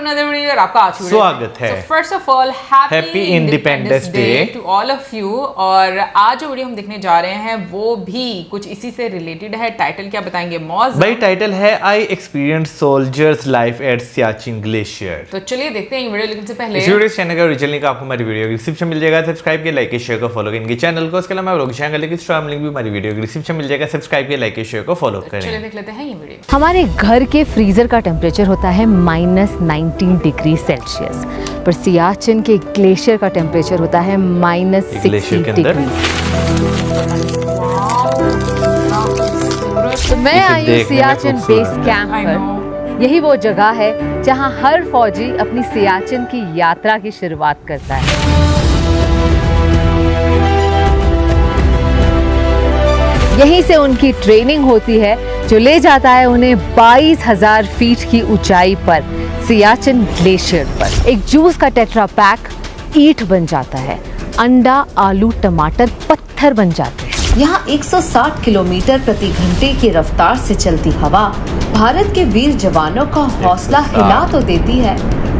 another video और आपका आज स्वागत है। So first of all, happy Independence Day to all of you। और आज जो वीडियो हम देखने जा रहे हैं वो भी कुछ इसी से रिलेटेड है। टाइटल क्या बताएंगे मौज? भाई टाइटल है I experience soldiers life at Siachen glacier. तो चलिए देखते हैं ये वीडियो। लेकिन से पहले इस वीडियो चैनल का ओरिजिनल लिंक आपको हमारी वीडियो के डिस्क्रिप्शन मिल जाएगा। सब्सक्राइब किया, लाइक किया, शेयर को फॉलो करें इनके चैनल को। उसके अलावा ब्लॉग चैनल के स्ट्रॉन्ग लिंक भी हमारी वीडियो के डिस्क्रिप्शन मिल जाएगा। सब्सक्राइब किया, लाइक किया, शेयर को फॉलो करें। चलिए देख लेते हैं ये वीडियो। हमारे घर के फ्रीजर का टेम्परेचर होता है -19 डिग्री सेल्सियस, पर सियाचिन के ग्लेशियर का टेम्परेचर होता है -60 डिग्री। तो मैं आई हूँ सियाचिन बेस कैंप पर। यही वो जगह है जहाँ हर फौजी अपनी सियाचिन की यात्रा की शुरुआत करता है। यहीं से उनकी ट्रेनिंग होती है जो ले जाता है उन्हें 22,000 फीट की ऊंचाई पर सियाचिन ग्लेशियर पर। एक जूस का टेट्रा पैक ईंट बन जाता है, अंडा, आलू, टमाटर पत्थर बन जाते हैं। यहाँ 160 किलोमीटर प्रति घंटे की रफ्तार से चलती हवा भारत के वीर जवानों का हौसला हिला तो देती है,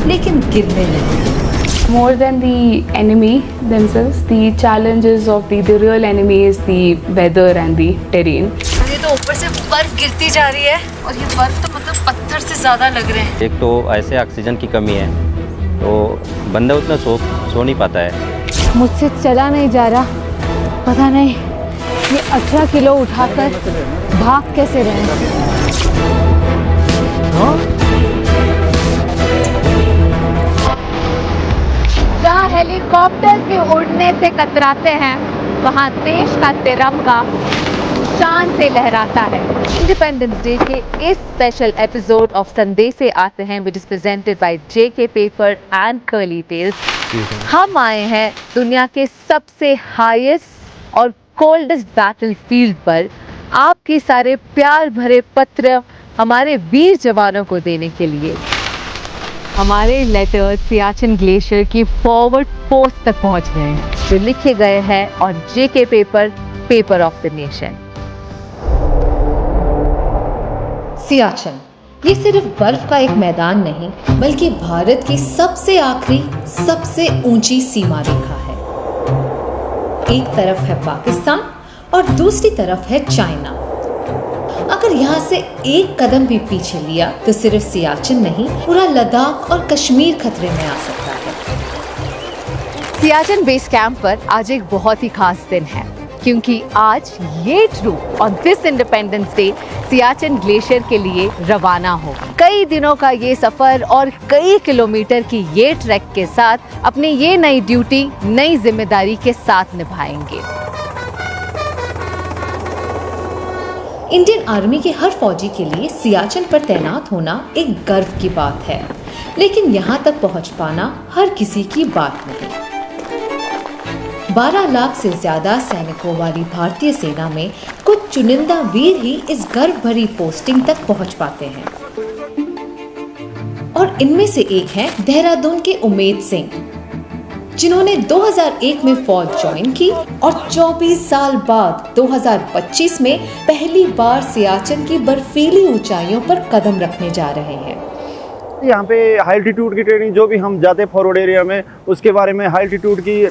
लेकिन गिरने नहीं। More than the enemy themselves, the challenges of the real enemy is the weather and the terrain. ये तो ऊपर से बर्फ गिरती जा रही है और ये बर्फ तो मतलब पत्थर से ज्यादा लग रहे हैं। एक तो ऐसे ऑक्सीजन की कमी है तो बंदा उतना सो नहीं पाता है। मुझसे चला नहीं जा रहा, पता नहीं ये 18 किलो उठाकर भाग कैसे रहे। जहाँ हेलीकॉप्टर के उड़ने से कतराते हैं वहाँ देश का तिरंगा शान से लहराता है। इंडिपेंडेंस डे के इस स्पेशल एपिसोड ऑफ संडे से आते हैं, which is presented by JK Paper and Curly Tails. हम आए हैं दुनिया के सबसे हाईएस्ट और कोल्डेस्ट बैटलफील्ड पर आपके सारे प्यार भरे पत्र हमारे वीर जवानों को देने के लिए। हमारे लेटर सियाचिन ग्लेशियर की फॉरवर्ड पोस्ट तक पहुंच गए हैं, जो लिखे गए हैं और JK paper, paper of the nation. Siachen ये सिर्फ बर्फ का एक मैदान नहीं, बल्कि भारत की सबसे आखिरी, सबसे ऊंची सीमा रेखा है। एक तरफ है पाकिस्तान और दूसरी तरफ है चाइना। अगर यहाँ से एक कदम भी पीछे लिया तो सिर्फ सियाचिन नहीं, पूरा लद्दाख और कश्मीर खतरे में आ सकता है। सियाचिन बेस कैंप पर आज एक बहुत ही खास दिन है, क्योंकि आज ये troop on this Independence Day Siachen glacier के लिए रवाना होगी। कई दिनों का ये सफर और कई किलोमीटर की ये ट्रैक के साथ अपनी ये नई ड्यूटी नई जिम्मेदारी के साथ निभाएंगे। इंडियन आर्मी के हर फौजी के लिए सियाचिन पर तैनात होना एक गर्व की बात है, लेकिन यहाँ तक पहुँच पाना हर किसी की बात नहीं। 12 लाख से ज्यादा सैनिकों वाली भारतीय सेना में कुछ चुनिंदा वीर ही इस गर्व भरी पोस्टिंग तक पहुँच पाते हैं, और इनमें से एक हैं देहरादून के उमेद सिंह, जिन्होंने 2001 में फौज ज्वाइन की और 24 साल बाद 2025 में पहली बार सियाचिन की बर्फीली ऊंचाइयों पर कदम रखने जा रहे हैं। यहाँ पे हाई एल्टीट्यूड की ट्रेनिंग, जो भी हम जाते हैं फॉरवर्ड एरिया में, उसके बारे में हाई एल्टीट्यूड की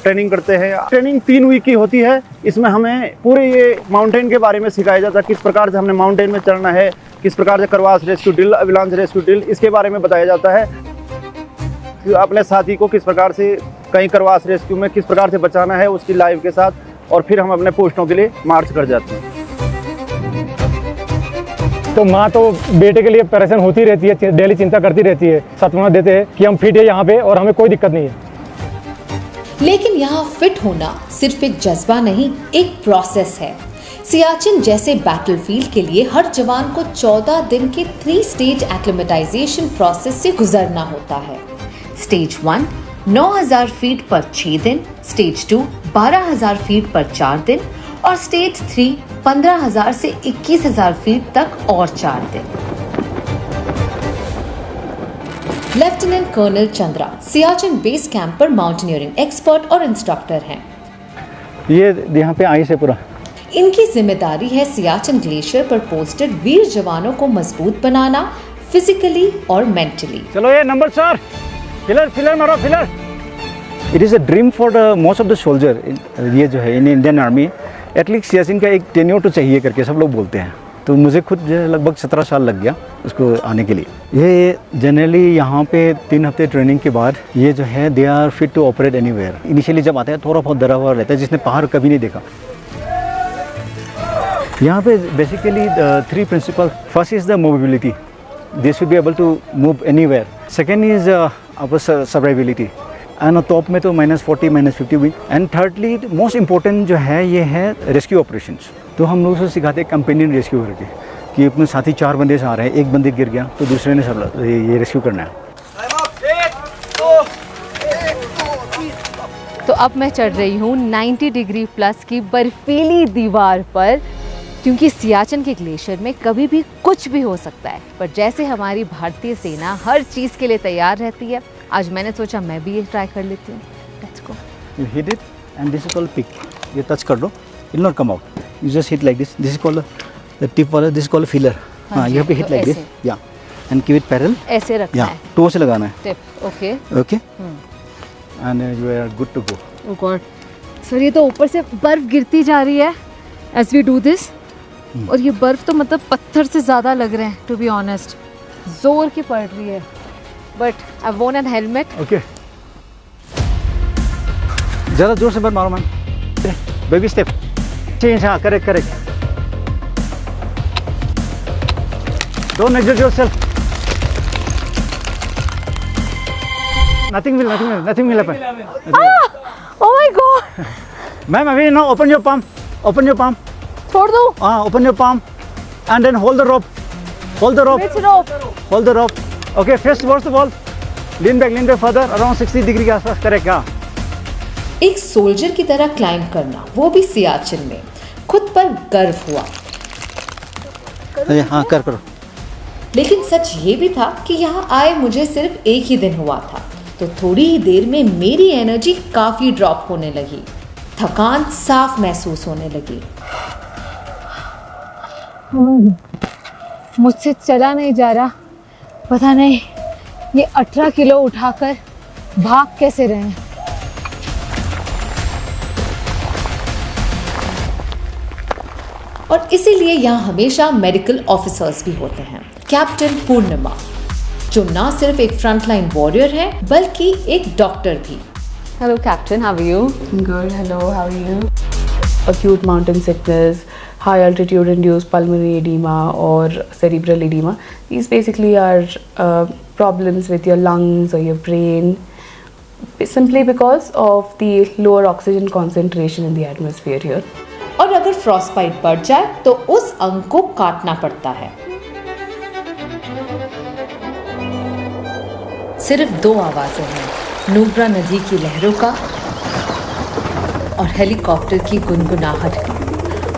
ट्रेनिंग करते हैं। ट्रेनिंग 3 वीक की होती है। इसमें हमें पूरे ये माउंटेन के बारे में सिखाया जाता है, किस प्रकार से हमने माउंटेन में चढ़ना है, किस प्रकार से करवास रेस्क्यू ड्रिल, अविलांच रेस्क्यू ड्रिल, इसके बारे में बताया जाता है। अपने साथी को किस प्रकार से कहीं करवास रेस्क्यू में किस प्रकार से बचाना है उसकी लाइव के साथ, और फिर हम अपने पोस्टों के लिए मार्च कर जाते हैं। तो माँ तो बेटे के लिए परेशान होती रहती है, डेली चिंता करती रहती है, सांत्वना देते हैं कि हम फिट है यहाँ पे और हमें कोई दिक्कत नहीं है। लेकिन यहाँ फिट होना सिर्फ एक जज्बा नहीं, एक प्रोसेस है। सियाचिन जैसे बैटलफील्ड के लिए हर जवान को 14 दिन के 3 स्टेज एक्लिमेटाइजेशन प्रोसेस से गुजरना होता है। स्टेज 1 9,000 फीट पर 6 दिन, स्टेज 2 12,000 फीट पर 4 दिन और स्टेज 3 15,000 से 21,000 फीट तक और 4 दिन। Lieutenant colonel Chandra Siachen base camp पर माउंटेनियरिंग एक्सपर्ट और इंस्ट्रक्टर हैं। ये यहाँ पे आई से पूरा इनकी जिम्मेदारी है सियाचिन ग्लेशियर पर पोस्टेड वीर जवानों को मजबूत बनाना, फिजिकली और मेंटली। चलो ये नंबर 4 फिलर मारो filler. It is a dream for most of the soldier. ये जो है in Indian army at least Siachen का एक टेन्योर तो चाहिए करके सब लोग बोलते हैं। तो मुझे खुद जो है लगभग 17 साल लग गया उसको आने के लिए। ये जनरली यहाँ पे 3 हफ्ते ट्रेनिंग के बाद ये जो है they are fit to operate anywhere. Initially जब आता है थोड़ा बहुत डरा हुआ रहता है, जिसने पहाड़ कभी नहीं देखा। यहाँ पे basically 3 principle. First is the mobility, they should be able to move anywhere. Second is our survivability, and top में तो -40 -50 भी। एंड थर्डली मोस्ट इम्पोर्टेंट जो है ये है रेस्क्यू ऑपरेशंस। तो हम लोग से सिखाते हैं कंपेनियन रेस्क्यू करके, कि अपने साथी 4 बंदे से आ रहे हैं, एक बंदे गिर गया तो दूसरे ने सब ये रेस्क्यू करना है। तो अब मैं चढ़ रही हूँ 90 डिग्री प्लस की बर्फीली दीवार पर, क्योंकि सियाचिन के ग्लेशियर में कभी भी कुछ भी हो सकता है। पर जैसे हमारी भारतीय सेना हर चीज़ के लिए तैयार रहती है, आज मैंने सोचा मैं भी ये ट्राई कर लेती हूँ। Let's go. You hit it and this is called pick. ये touch कर दो, it will not come out. You just hit like this. This is called the tip वाला, this is called filler. हाँ, you have to hit तो like this. ऐसे। Yeah. And keep it parallel. ऐसे रखना Yeah. है toe से लगाना है. Tip. Okay. Okay. And you are good to go. Oh God sir, ये तो ऊपर से बर्फ गिरती जा रही है एज वी डू दिस। और ये बर्फ तो मतलब पत्थर से ज़्यादा लग रहे हैं, टू बी ऑनेस्ट। जोर की पड़ रही है, बट आई वोन एन हेलमेट। Okay. ज़्यादा जोर से मत मारो मैम। Baby step. Change, हाँ, correct, correct. Don't exert yourself. Nothing will happen. Oh my God. Ma'am, अभी now open your palm. Open your palm. छोड़ दो। Open your palm. And then hold the rope. Hold the rope. Which rope? Hold the rope. Okay, face towards the wall. Lean back further. Around 60 degree के आसपास. Correct, हाँ. एक soldier की तरह climb करना, वो भी सियाचिन में, खुद पर गर्व हुआ। हाँ, करो। लेकिन सच ये भी था कि यहाँ आए मुझे सिर्फ एक ही दिन हुआ था, तो थोड़ी ही देर में मेरी एनर्जी काफ़ी ड्रॉप होने लगी। थकान साफ महसूस होने लगी। मुझसे चला नहीं जा रहा, पता नहीं ये 18 किलो उठाकर भाग कैसे रहे हैं। और इसीलिए यहाँ हमेशा मेडिकल ऑफिसर्स भी होते हैं। कैप्टन पूर्णिमा, जो ना सिर्फ एक फ्रंटलाइन वॉरियर है बल्कि एक डॉक्टर भी। Hello captain, how are you? Good, hello, how are you? Acute mountain sickness, high altitude induced pulmonary edema or cerebral edema. These basically are problems with your lungs or your brain, simply because of the lower oxygen concentration in the atmosphere here. और अगर frostbite बढ़ जाए तो उस अंग को काटना पड़ता है। सिर्फ 2 आवाजें हैं, नुब्रा नदी की लहरों का और हेलीकॉप्टर की गुनगुनाहट की।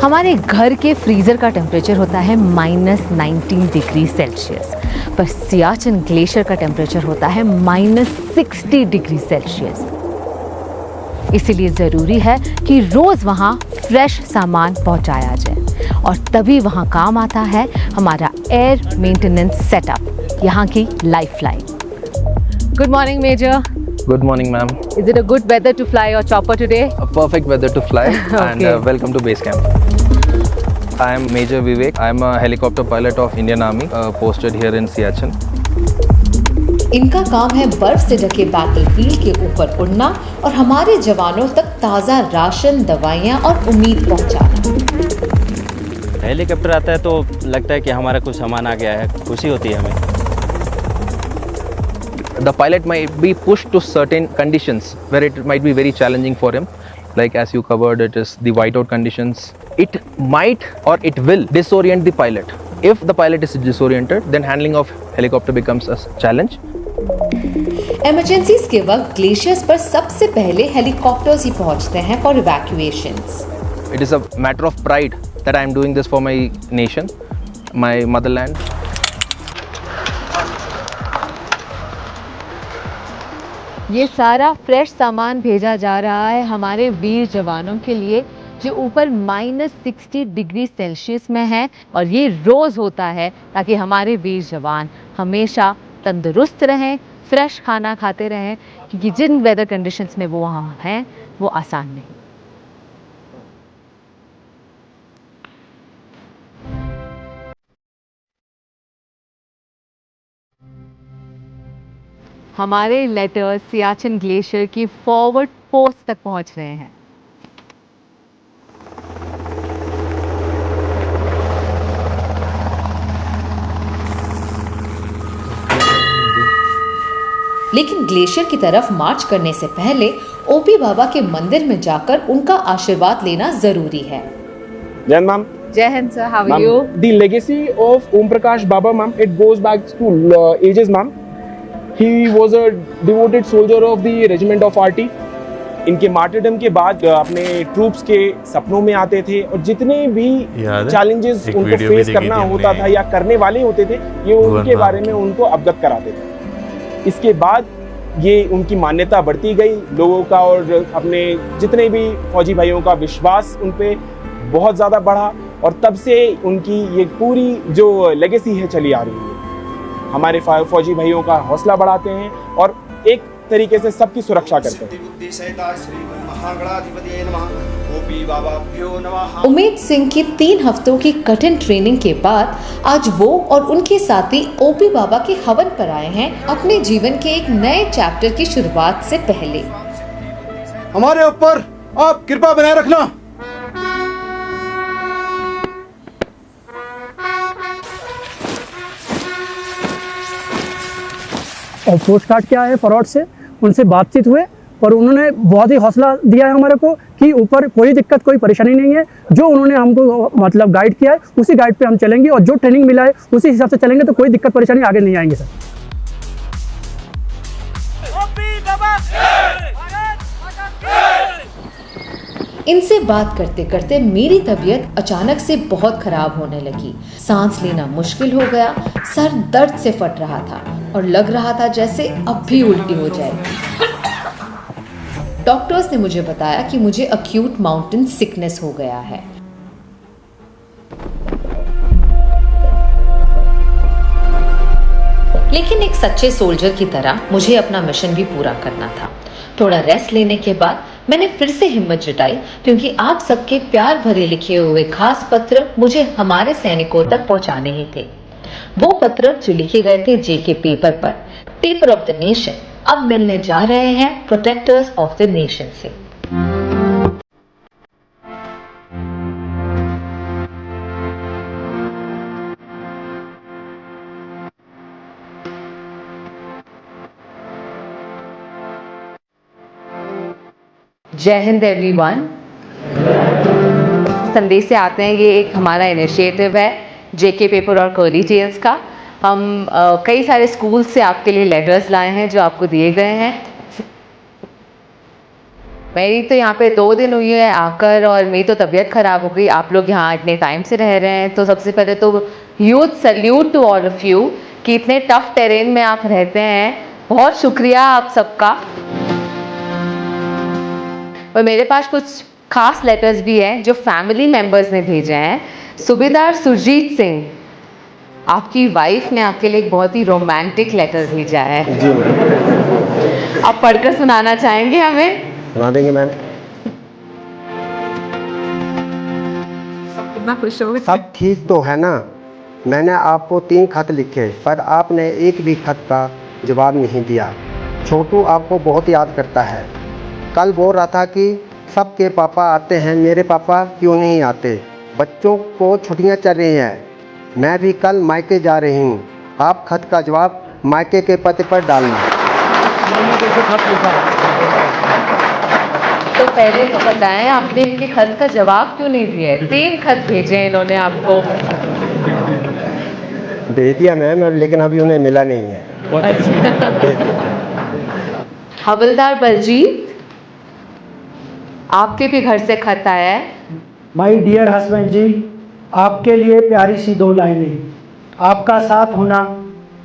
हमारे घर के फ्रीज़र का टेम्परेचर होता है -19 डिग्री सेल्सियस, पर सियाचिन ग्लेशियर का टेम्परेचर होता है -60 डिग्री सेल्सियस। इसीलिए ज़रूरी है कि रोज़ वहाँ फ्रेश सामान पहुँचाया जाए, और तभी वहाँ काम आता है हमारा एयर मेंटेनेंस सेटअप, यहाँ की lifeline. Good morning major. Good morning, ma'am. Is it a good weather to fly your chopper today? A perfect weather to fly, and welcome to base camp. I am Major Vivek. I am a helicopter pilot of Indian Army, posted here in Siachen. इनका काम है बर्फ से ढके battlefield के ऊपर उड़ना और हमारे जवानों तक ताज़ा राशन, दवाइयाँ और उम्मीद पहुँचाना। हेलीकॉप्टर आता है तो लगता है कि हमारा कुछ सामान आ गया है, खुशी होती है हमें। The pilot might be pushed to certain conditions where it might be very challenging for him. Like as you covered, it is the whiteout conditions. It might or it will disorient the pilot. If the pilot is disoriented, then handling of helicopter becomes a challenge. Emergencies के वक्त glaciers पर सबसे पहले helicopters ही पहुंचते हैं for इवैक्यूएशंस। It is a matter of pride that I am doing this for my nation, my motherland. ये सारा fresh सामान भेजा जा रहा है हमारे वीर जवानों के लिए, जो ऊपर -60 डिग्री सेल्सियस में है, और ये रोज़ होता है ताकि हमारे वीर जवान हमेशा तंदुरुस्त रहें, फ्रेश खाना खाते रहें, क्योंकि जिन वेदर कंडीशंस में वो वहाँ हैं वो आसान नहीं। हमारे लेटर्स सियाचिन ग्लेशियर की फॉरवर्ड पोस्ट तक पहुंच रहे हैं। लेकिन ग्लेशियर की तरफ मार्च करने से पहले ओपी बाबा के मंदिर में जाकर उनका आशीर्वाद लेना जरूरी है। जय मैम। जय हिंद sir, how are you? The legacy of Om Prakash Baba, ma'am, it goes back to ages, ma'am. He was a devoted soldier of the regiment of RT. इनके मार्टरडम के बाद अपने ट्रूप्स के सपनों में आते थे, और जितने भी चैलेंजेस उनको फेस करना होता था या करने वाले होते थे, ये उनके बारे में उनको अवगत कराते थे। इसके बाद ये उनकी मान्यता बढ़ती गई लोगों का, और अपने जितने भी फौजी भाइयों का विश्वास उन पे बहुत ज़्यादा बढ़ा, और तब से उनकी ये पूरी जो लेगेसी है चली आ रही है। हमारे फौजी भाइयों का हौसला बढ़ाते हैं और एक तरीके से सबकी सुरक्षा करते हैं। उमेद सिंह की 3 हफ्तों की कठिन ट्रेनिंग के बाद आज वो और उनके साथी ओपी बाबा के हवन पर आए हैं अपने जीवन के एक नए चैप्टर की शुरुआत से पहले। हमारे ऊपर आप कृपा बनाए रखना। और पोस्ट कार्ड क्या है फॉरवर्ड से उनसे बातचीत हुए, और उन्होंने बहुत ही हौसला दिया है हमारे को कि ऊपर कोई दिक्कत कोई परेशानी नहीं है। जो उन्होंने हमको मतलब गाइड किया है उसी गाइड पे हम चलेंगे, और जो ट्रेनिंग मिला है उसी हिसाब से चलेंगे, तो कोई दिक्कत परेशानी आगे नहीं आएंगे सर। इनसे बात करते करते मेरी तबीयत अचानक से बहुत खराब होने लगी। सांस लेना मुश्किल हो गया, सर दर्द से फट रहा था और लग रहा था जैसे अब भी उल्टी हो जाएगी। डॉक्टर्स ने मुझे बताया कि मुझे अक्यूट माउंटेन सिकनेस हो गया है। लेकिन एक सच्चे सोल्जर की तरह मुझे अपना मिशन भी पूरा करना था। थोड़ा रेस्ट लेने के बाद मैंने फिर से हिम्मत जुटाई, क्योंकि आप सबके प्यार भरे लिखे हुए खास पत्र मुझे हमारे सैनिकों तक पहुंचाने ही थे। वो पत्र जो लिखे गए थे जेके पेपर ऑफ द नेशन, अब मिलने जा रहे हैं प्रोटेक्टर्स ऑफ द नेशन से। जय हिंद एवरीवन। संदेश से आते हैं, ये एक हमारा इनिशिएटिव है जेके पेपर और कर्ली टेल्स का। हम कई सारे स्कूल से आपके लिए लेटर्स लाए हैं जो आपको दिए गए हैं। मेरी तो यहाँ पे 2 दिन हुई है आकर, और मेरी तो तबीयत ख़राब हो गई। आप लोग यहाँ इतने टाइम से रह रहे हैं, तो सबसे पहले तो huge salute to all of you कि इतने टफ टेरेन में आप रहते हैं। बहुत शुक्रिया आप सबका। और मेरे पास कुछ खास लेटर्स भी हैं जो फैमिली मेंबर्स ने भेजे हैं। सूबेदार सुरजीत सिंह, आपकी वाइफ ने आपके लिए एक बहुत ही रोमांटिक लेटर भेजा है जी। आप पढ़कर सुनाना चाहेंगे हमें? सुना देंगे मैम। कितना खुश हो। सब ठीक तो है ना? मैंने आपको 3 खत लिखे, पर आपने एक भी खत का जवाब नहीं दिया। छोटू आपको बहुत याद करता है। कल बोल रहा था कि सबके पापा आते हैं, मेरे पापा क्यों नहीं आते? बच्चों को छुट्टियां चल रही हैं, मैं भी कल मायके जा रही हूँ। आप खत का जवाब मायके के पते पर डालना। तो पहले तो बताएं, आपने इनके खत का जवाब क्यों नहीं दिया है? 3 खत भेजे हैं इन्होंने आपको। दे दिया मैम, लेकिन अभी उन्हें मिला नहीं है। हवलदार बलजीत, आपके भी घर से खत आया है। माय डियर हस्बैंड जी, आपके लिए प्यारी सी 2 लाइनें। आपका साथ होना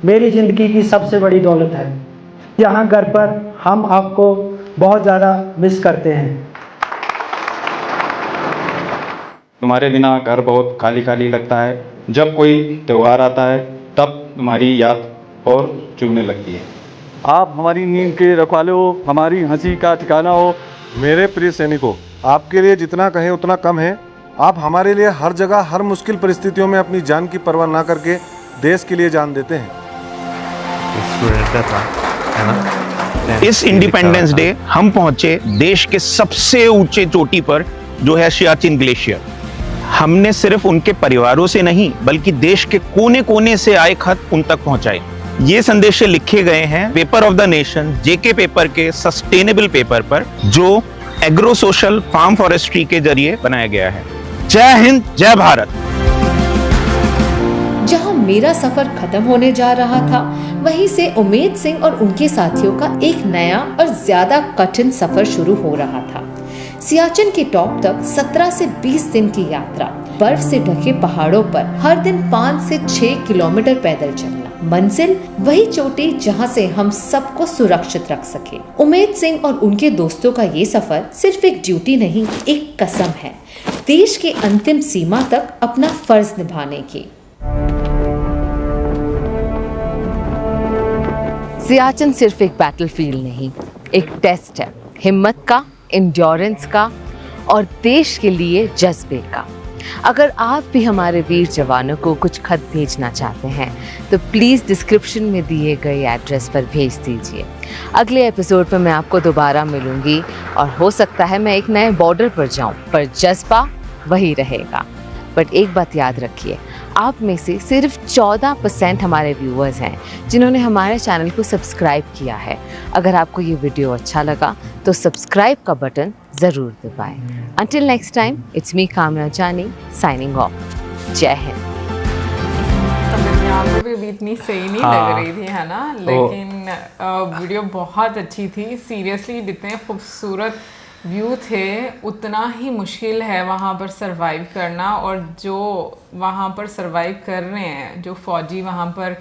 मेरी ज़िंदगी की सबसे बड़ी दौलत है। यहाँ घर पर हम आपको बहुत ज़्यादा मिस करते हैं। तुम्हारे बिना घर बहुत खाली खाली लगता है। जब कोई त्यौहार आता है तब तुम्हारी याद और चुभने लगती है। आप हमारी नींद के रखवाले हो, हमारी हंसी का ठिकाना हो। मेरे प्रिय सैनिकों, आपके लिए जितना कहें उतना कम है। आप हमारे लिए हर जगह हर मुश्किल परिस्थितियों में अपनी जान की परवाह ना करके देश के लिए जान देते हैं। इस इंडिपेंडेंस डे हम पहुंचे देश के सबसे ऊंचे चोटी पर, जो है सियाचिन ग्लेशियर। हमने सिर्फ उनके परिवारों से नहीं बल्कि देश के कोने कोने से आए खत उन तक पहुंचाए। ये संदेश लिखे गए हैं paper of the nation JK paper के सस्टेनेबल पेपर पर, जो एग्रो सोशल फार्म फॉरेस्ट्री के जरिए बनाया गया है। जय हिंद, जय भारत। जहां मेरा सफर खत्म होने जा रहा था, वहीं से उमेद सिंह और उनके साथियों का एक नया और ज्यादा कठिन सफर शुरू हो रहा था। सियाचिन के टॉप तक 17 से 20 दिन की यात्रा, बर्फ से ढके पहाड़ों पर हर दिन 5 से 6 किलोमीटर पैदल चलना, मंजिल वही चोटी जहां से हम सबको सुरक्षित रख सके। उमेद सिंह और उनके दोस्तों का ये सफर सिर्फ एक ड्यूटी नहीं, एक कसम है देश के अंतिम सीमा तक अपना फर्ज निभाने की। सियाचिन सिर्फ एक बैटलफील्ड नहीं, एक टेस्ट है हिम्मत का, एंड्योरेंस का और देश के लिए जज्बे का। अगर आप भी हमारे वीर जवानों को कुछ खत भेजना चाहते हैं तो प्लीज़ डिस्क्रिप्शन में दिए गए एड्रेस पर भेज दीजिए। अगले एपिसोड में मैं आपको दोबारा मिलूंगी और हो सकता है मैं एक नए बॉर्डर पर जाऊं, पर जज्बा वही रहेगा। बट एक बात याद रखिए, आप में से सिर्फ 14% हमारे व्यूअर्स हैं जिन्होंने हमारे चैनल को सब्सक्राइब किया है। अगर आपको ये वीडियो अच्छा लगा तो सब्सक्राइब का बटन ज़रूर दबाएं। Until next time, it's me कामना जानी signing off. जय हिंद। यहाँ पे भी इतनी सही नहीं लग रही थी, है ना, लेकिन वीडियो बहुत अच्छी थी। सीरियसली जितने खूबसूरत व्यू थे उतना ही मुश्किल है वहाँ पर सरवाइव करना, और जो वहाँ पर सरवाइव कर रहे हैं, जो फ़ौजी वहाँ पर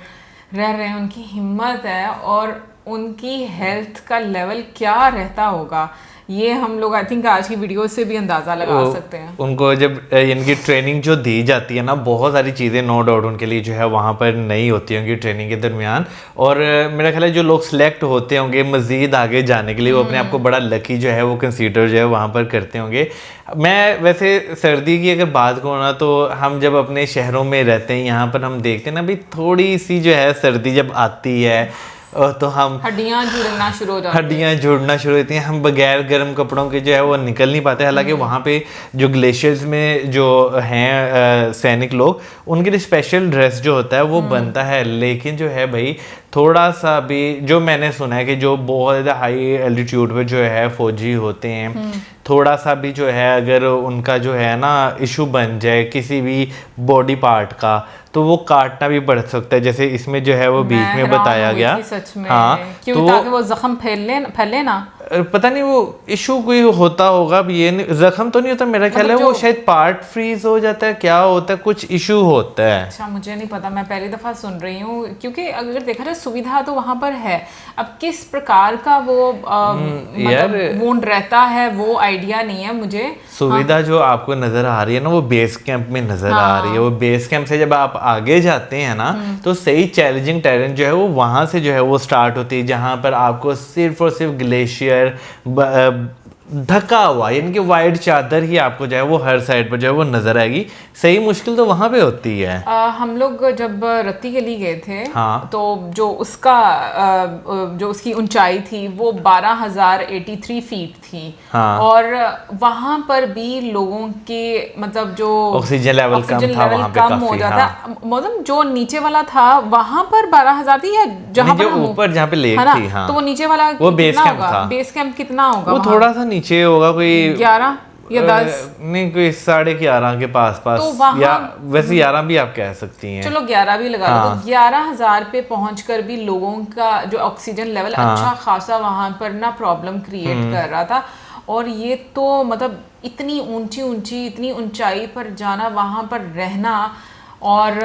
रह रहे हैं, उनकी हिम्मत है और उनकी हेल्थ का लेवल क्या रहता होगा, ये हम लोग आई थिंक आज की वीडियो से भी अंदाज़ा लगा सकते हैं। उनको जब इनकी ट्रेनिंग जो दी जाती है ना, बहुत सारी चीज़ें नो डाउट उनके लिए जो है वहाँ पर नहीं होती होंगी ट्रेनिंग के दरमियान। और मेरा ख्याल है जो लोग सिलेक्ट होते होंगे मज़ीद आगे जाने के लिए, वो अपने आप को बड़ा लकी जो है वो कंसीडर जो है वहाँ पर करते होंगे। मैं वैसे सर्दी की अगर बात करूँ ना, तो हम जब अपने शहरों में रहते हैं, यहाँ पर हम देखते हैं ना भाई, थोड़ी सी जो है सर्दी जब आती है तो हम हड्डियाँ जुड़ना शुरू हो जाती हैं। हड्डियाँ जुड़ना शुरू होती हैं, हम बगैर गर्म कपड़ों के जो है वो निकल नहीं पाते। हालांकि वहाँ पे जो ग्लेशियर्स में जो हैं सैनिक लोग, उनके लिए स्पेशल ड्रेस जो होता है वो बनता है। लेकिन जो है भाई, थोड़ा सा भी जो मैंने सुना है कि जो बहुत ज़्यादा हाई एल्टीट्यूड पे जो है फौजी होते हैं, थोड़ा सा भी जो है अगर उनका जो है ना इशू बन जाए किसी भी बॉडी पार्ट का, तो वो काटना भी पड़ सकता है। जैसे इसमें जो है वो बीच में बताया गया। सच में, हाँ, क्यों, ताकि वो जख्म फैले ना। पता नहीं वो इशू कोई होता होगा, ये जख्म तो नहीं होता मेरा ख्याल है, वो शायद पार्ट फ्रीज हो जाता है, क्या होता है, कुछ इशू होता है। अच्छा, मुझे नहीं पता, मैं पहली दफ़ा सुन रही हूँ। क्योंकि अगर देखा जाए सुविधा तो वहाँ पर है, अब किस प्रकार का वो मतलब वुंड रहता है वो आइडिया नहीं है मुझे। सुविधा जो आपको नजर आ रही है ना, वो बेस कैंप में नजर आ रही है। वो बेस कैंप से जब आप आगे जाते हैं ना, तो सही चैलेंजिंग टेरेन जो है वो वहाँ से जो है वो स्टार्ट होती है, जहाँ पर आपको सिर्फ और सिर्फ ग्लेशियर ढका हुआ, यानी कि वाइड चादर ही आपको जो है वो हर साइड पर जो है वो नजर आएगी। सही मुश्किल तो वहाँ पे होती है। हम लोग जब रत्ती गली गए थे, हाँ, तो जो उसका जो उसकी ऊंचाई थी वो 12,083 फीट थी। हाँ, और वहाँ पर भी लोगों के मतलब जो ऑक्सीजन लेवल कम था, वहाँ पे कम हो जाता। हाँ, मतलब जो नीचे वाला था वहाँ पर 12,000 थी, या जहाँ पर ऊपर जहाँ पे लेक थी, हाँ, तो वो नीचे वाला वो बेस कैंप था। बेस कैंप कितना होगा? वो थोड़ा सा नीचे होगा, कोई 11 या 10 नहीं, कोई 11.5 के पास तो या वैसे 11 भी आप कह सकती हैं। चलो 11 भी लगा लो। तो 11,000 पे पहुंचकर भी लोगों का जो ऑक्सीजन लेवल अच्छा खासा वहां पर ना प्रॉब्लम क्रिएट कर रहा था। और ये तो मतलब इतनी ऊंची इतनी ऊंचाई पर जाना, वहां पर रहना, और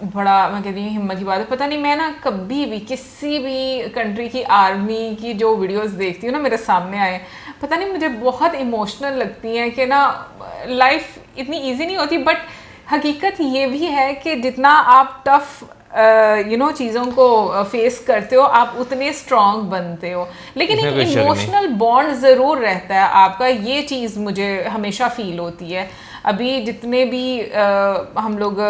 बड़ा मैं कहती हूँ हिम्मत की बात है। पता नहीं, मैं ना कभी भी किसी भी कंट्री की आर्मी की जो वीडियोस देखती हूँ ना मेरे सामने आए, पता नहीं मुझे बहुत इमोशनल लगती हैं कि ना लाइफ इतनी इजी नहीं होती, बट हकीकत ये भी है कि जितना आप टफ चीज़ों को फेस करते हो आप उतने स्ट्रांग बनते हो, लेकिन एक इमोशनल बॉन्ड ज़रूर रहता है आपका, ये चीज़ मुझे हमेशा फील होती है। अभी जितने भी हम लोग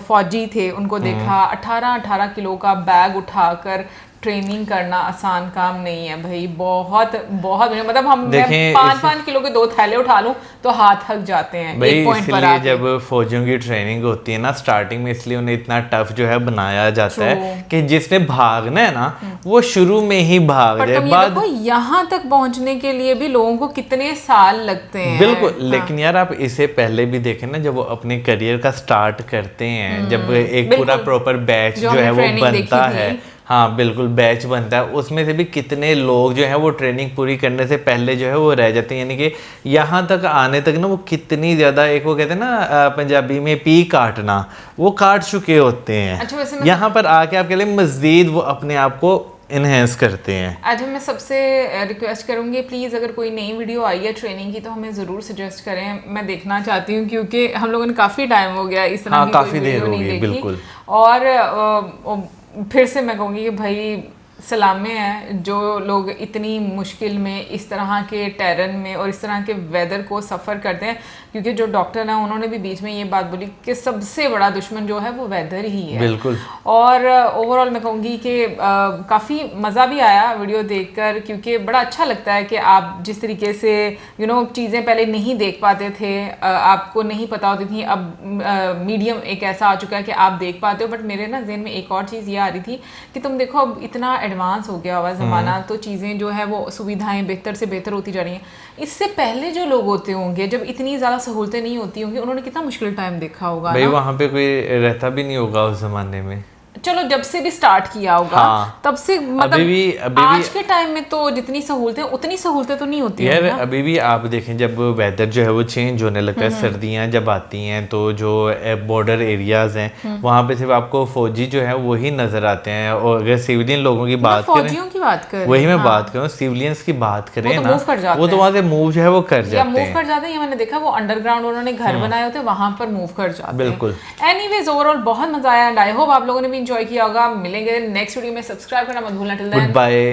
फौजी थे उनको देखा 18 किलो का बैग उठाकर ट्रेनिंग करना आसान काम नहीं है भाई, बहुत मतलब हम 5 किलो के 2 थैले उठा लूं तो हाथ थक जाते हैं भाई, एक पॉइंट पर आके। जब फौजियों की ट्रेनिंग होती है ना स्टार्टिंग में, इसलिए उन्हें इतना टफ जो है बनाया जाता है कि जिसने भागना है ना वो शुरू में ही भाग जाए। बाद यहाँ तक पहुंचने के लिए भी लोगों को कितने साल लगते हैं। बिल्कुल, लेकिन यार आप इसे पहले भी देखें ना, जब वो अपने करियर का स्टार्ट करते हैं, जब एक पूरा प्रॉपर बैच जो है वो बनता है, हाँ बिल्कुल बैच बनता है, उसमें से भी कितने लोग जो है वो ट्रेनिंग पूरी करने से पहले जो है वो रह जाते हैं, यानी कि यहाँ तक आने तक ना वो कितनी ज़्यादा, एक वो कहते हैं ना पंजाबी में पी काटना, वो काट चुके होते हैं। अच्छा, यहाँ पर आके आपके लिए मज़ीद वो अपने आप को इन्हेंस करते हैं। अच्छा, मैं सबसे रिक्वेस्ट करूँगी प्लीज़ अगर कोई नई वीडियो आई है ट्रेनिंग की तो हमें ज़रूर सजेस्ट करें, मैं देखना चाहती हूँ, क्योंकि हम लोगों ने काफ़ी टाइम हो गया इस तरह की काफ़ी देर हो गई बिल्कुल। और फिर से मैं कहूँगी कि भाई सलामे हैं जो लोग इतनी मुश्किल में इस तरह के टेरन में और इस तरह के वेदर को सफ़र करते हैं, क्योंकि जो डॉक्टर हैं उन्होंने भी बीच में ये बात बोली कि सबसे बड़ा दुश्मन जो है वो वेदर ही है। बिल्कुल। और ओवरऑल मैं कहूँगी कि काफ़ी मज़ा भी आया वीडियो देखकर, क्योंकि बड़ा अच्छा लगता है कि आप जिस तरीके से चीज़ें पहले नहीं देख पाते थे, आपको नहीं पता होती थी, अब मीडियम एक ऐसा आ चुका है कि आप देख पाते हो। बट मेरे ना ज़हन में एक और चीज़ ये आ रही थी कि तुम देखो अब इतना एडवांस हो गया हुआ ज़माना, तो चीज़ें जो है वो सुविधाएं बेहतर से बेहतर होती जा रही हैं। इससे पहले जो लोग होते होंगे जब इतनी ज़्यादा सहूलतें नहीं होती होंगी, उन्होंने कितना मुश्किल टाइम देखा होगा भाई, वहाँ पे कोई रहता भी नहीं होगा उस ज़माने में। चलो जब से भी स्टार्ट किया होगा, हाँ, तब से मतलब अभी आज के टाइम में तो जितनी सहूलतें उतनी सहूलतें तो नहीं होती यार। है ना? अभी भी आप देखें जब वेदर जो है वो चेंज होने लगता है, सर्दियाँ जब आती हैं तो जो बॉर्डर एरियाज हैं वहाँ पे सिर्फ आपको फौजी जो है वही नजर आते हैं, और अगर सिविलियन लोगों की बात करें, फौजियों की बात करें, वही मैं बात करूँ, सिविलियंस की बात करें ना, वो तो वहाँ से मूव जो है वो कर जाते हैं, मूव कर जाते हैं। मैंने देखा वो अंडरग्राउंड उन्होंने घर बनाए होते हैं, वहाँ पर मूव कर जाते हैं। बिल्कुल। एनीवेज ओवरऑल बहुत मजा आया एंड आई होप आप लोगों ने भी एंजॉय किया होगा। मिलेंगे नेक्स्ट वीडियो में, सब्सक्राइब करना मत भूलना। Till then, good bye.